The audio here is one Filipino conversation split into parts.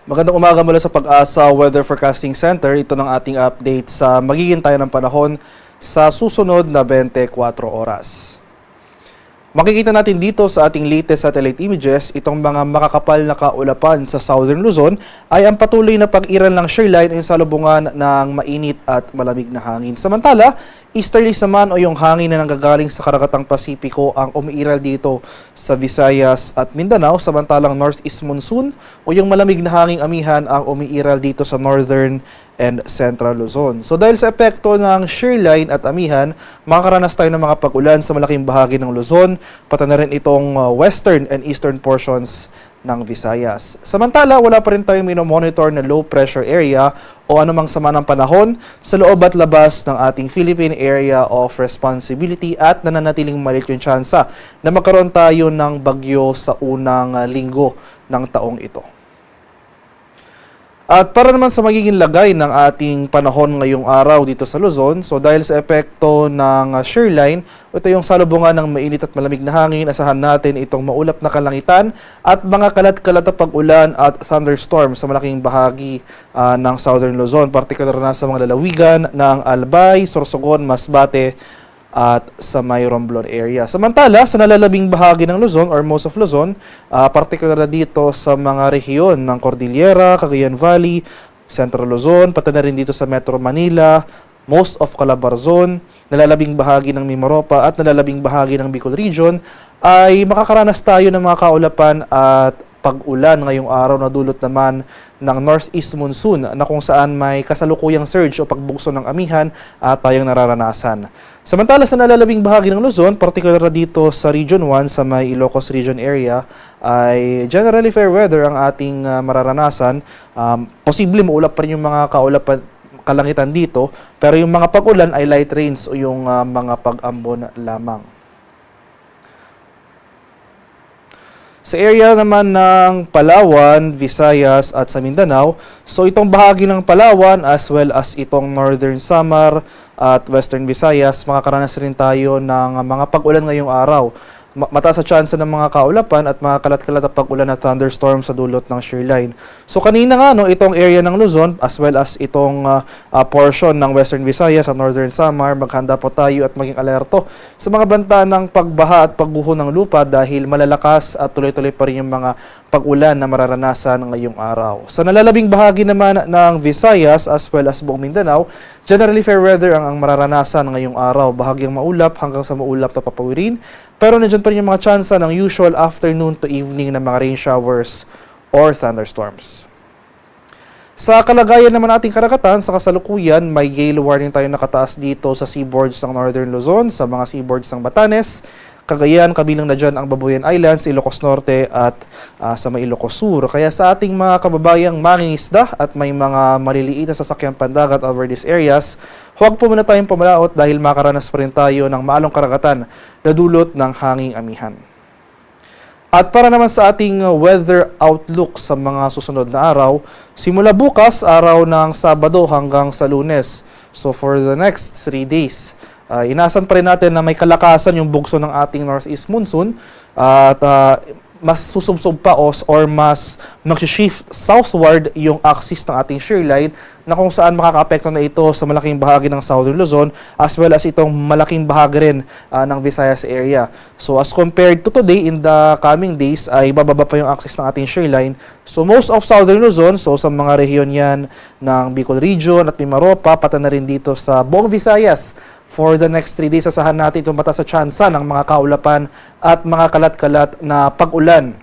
Magandang umaga mula sa Pag-asa Weather Forecasting Center. Ito ng ating update sa magiging tayo ng panahon sa susunod na 24 oras. Makikita natin dito sa ating latest satellite images, itong mga makakapal na kaulapan sa Southern Luzon ay ang patuloy na pag-iral ng shearline ay salubungan ng mainit at malamig na hangin. Samantala, easterlies naman o yung hangin na nanggagaling sa Karagatang Pasipiko ang umiiral dito sa Visayas at Mindanao, samantalang northeast monsoon o yung malamig na hanging amihan ang umiiral dito sa Northern and Central Luzon. So dahil sa epekto ng shearline at amihan, makakaranas tayo ng mga pag-ulan sa malaking bahagi ng Luzon, pati na rin itong western and eastern portions ng Visayas. Samantala, wala pa rin tayong minomonitor na low pressure area o anumang sama ng panahon sa loob at labas ng ating Philippine Area of Responsibility at nananatiling maliit yung tsansa na magkaroon tayo ng bagyo sa unang linggo ng taong ito. At para naman sa magiging lagay ng ating panahon ngayong araw dito sa Luzon, so dahil sa epekto ng shearline, ito yung salubungan ng mainit at malamig na hangin, asahan natin itong maulap na kalangitan at mga kalat-kalat na pag-ulan at thunderstorm sa malaking bahagi ng Southern Luzon, partikular na sa mga lalawigan ng Albay, Sorsogon, Masbate, at sa may Romblon area. Samantala, sa nalalabing bahagi ng Luzon or most of Luzon, partikular na dito sa mga rehiyon ng Cordillera, Cagayan Valley, Central Luzon, pati na rin dito sa Metro Manila, most of Calabarzon, nalalabing bahagi ng Mimaropa at nalalabing bahagi ng Bicol Region, ay makakaranas tayo ng mga kaulapan at pag-ulan ngayong araw na dulot naman ng northeast monsoon na kung saan may kasalukuyang surge o pagbugso ng amihan at tayong nararanasan. Samantala sa nalalabing bahagi ng Luzon, partikular na dito sa Region 1 sa may Ilocos Region area, ay generally fair weather ang ating mararanasan. Posible maulap pa rin yung mga kalangitan dito, pero yung mga pag-ulan ay light rains o yung mga pag-ambon lamang. Sa area naman ng Palawan, Visayas at sa Mindanao, so itong bahagi ng Palawan as well as itong Northern Samar at Western Visayas, makakaranas rin tayo ng mga pag-ulan ngayong araw. Mataas sa tsansa ng mga kaulapan at mga kalat-kalat na pag-ulan at thunderstorm sa dulot ng shearline. So kanina nga, itong area ng Luzon as well as itong portion ng Western Visayas at Northern Samar, maghanda po tayo at maging alerto sa mga banta ng pagbaha at pagguho ng lupa dahil malalakas at tuloy-tuloy pa rin yung mga pag-ulan na mararanasan ngayong araw. Sa nalalabing bahagi naman ng Visayas as well as buong Mindanao, generally fair weather ang mararanasan ngayong araw. Bahagyang maulap hanggang sa maulap na papawirin. Pero nandiyan pa rin yung mga tsansa ng usual afternoon to evening na mga rain showers or thunderstorms. Sa kalagayan naman ating karagatan, sa kasalukuyan, may gale warning tayo nakataas dito sa seaboards ng Northern Luzon, sa mga seaboards ng Batanes, Cagayan, kabilang na dyan ang Babuyan Islands, Ilocos Norte at sa may Ilocos Sur. Kaya sa ating mga kababayang mangingisda at may mga maliliit na sasakyang pandagat over these areas, huwag po muna tayong pumalaot dahil makaranas pa rin tayo ng maalong karagatan na dulot ng hanging amihan. At para naman sa ating weather outlook sa mga susunod na araw, simula bukas, araw ng Sabado hanggang sa Lunes. So for the next 3 days, inaasahan pa rin natin na may kalakasan yung bugso ng ating northeast monsoon at mas susubsob pa or mas mag-shift southward yung axis ng ating shearline na kung saan makaka-apekto na ito sa malaking bahagi ng Southern Luzon as well as itong malaking bahagi rin ng Visayas area. So as compared to today, in the coming days ay bababa pa yung axis ng ating shearline. So most of Southern Luzon, so sa mga rehiyon yan ng Bicol Region at Mimaropa, pati na rin dito sa buong Visayas. For the next 3 days, asahan natin itong mataas sa tsansa ng mga kaulapan at mga kalat-kalat na pag-ulan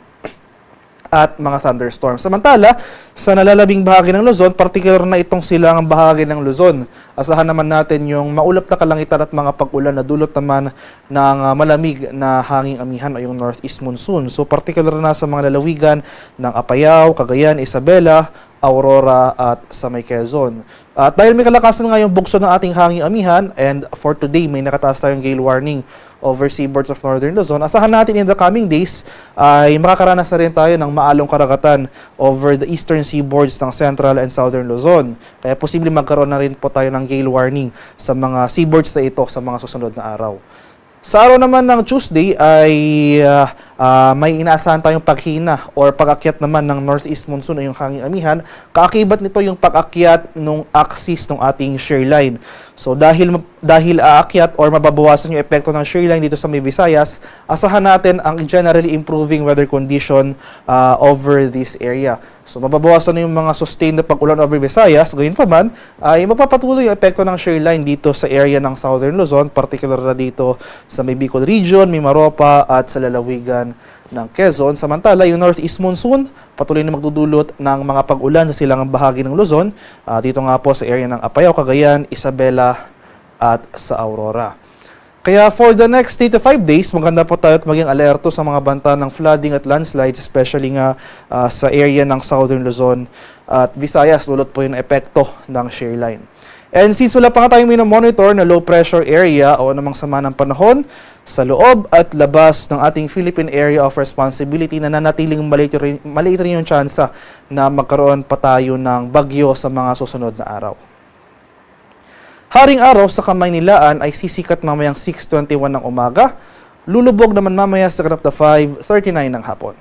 at mga thunderstorms. Samantala, sa nalalabing bahagi ng Luzon, particular na itong silangang bahagi ng Luzon. Asahan naman natin yung maulap na kalangitan at mga pag-ulan na dulot naman ng malamig na hanging amihan o yung northeast monsoon. So particular na sa mga lalawigan ng Apayao, Cagayan, Isabela, Aurora at sa may Quezon. At dahil may kalakasan nga yung bugso ng ating hanging amihan and for today may nakataas tayong gale warning over seaboards of Northern Luzon, asahan natin in the coming days ay makakaranas na rin tayo ng maalong karagatan over the eastern seaboards ng Central and Southern Luzon. Kaya posible magkaroon na rin po tayo ng gale warning sa mga seaboards na ito sa mga susunod na araw. Sa araw naman ng Tuesday ay may inaasahan tayong paghina or pag-akyat naman ng northeast monsoon o yung hanging amihan. Kaakibat nito yung pag-akyat ng axis ng ating shear line. So dahil aakyat or mababawasan yung epekto ng shear line dito sa may Visayas, asahan natin ang generally improving weather condition over this area. So mababawasan na yung mga sustained na pag-ulan over Visayas. Gayun pa man, ay magpapatuloy yung epekto ng shear line dito sa area ng Southern Luzon, particular na dito sa may Bicol Region, Mimaropa at sa lalawigan ng Quezon. Samantala, yung northeast monsoon patuloy na magdudulot ng mga pag-ulan sa silangang bahagi ng Luzon. Dito nga po sa area ng Apayao, Cagayan, Isabela at sa Aurora. Kaya for the next 3 to 5 days, maganda po tayo at maging alerto sa mga banta ng flooding at landslides, especially nga sa area ng Southern Luzon at Visayas, dulot po yung epekto ng shear line. And since wala pa nga tayong minomonitor na low pressure area o namang sama ng panahon sa loob at labas ng ating Philippine Area of Responsibility, na nanatiling maliit rin yung tsansa na magkaroon pa tayo ng bagyo sa mga susunod na araw. Haring araw sa Kamaynilaan ay sisikat mamayang 6:21 ng umaga, lulubog naman mamaya sa ganap na 5:39 ng hapon.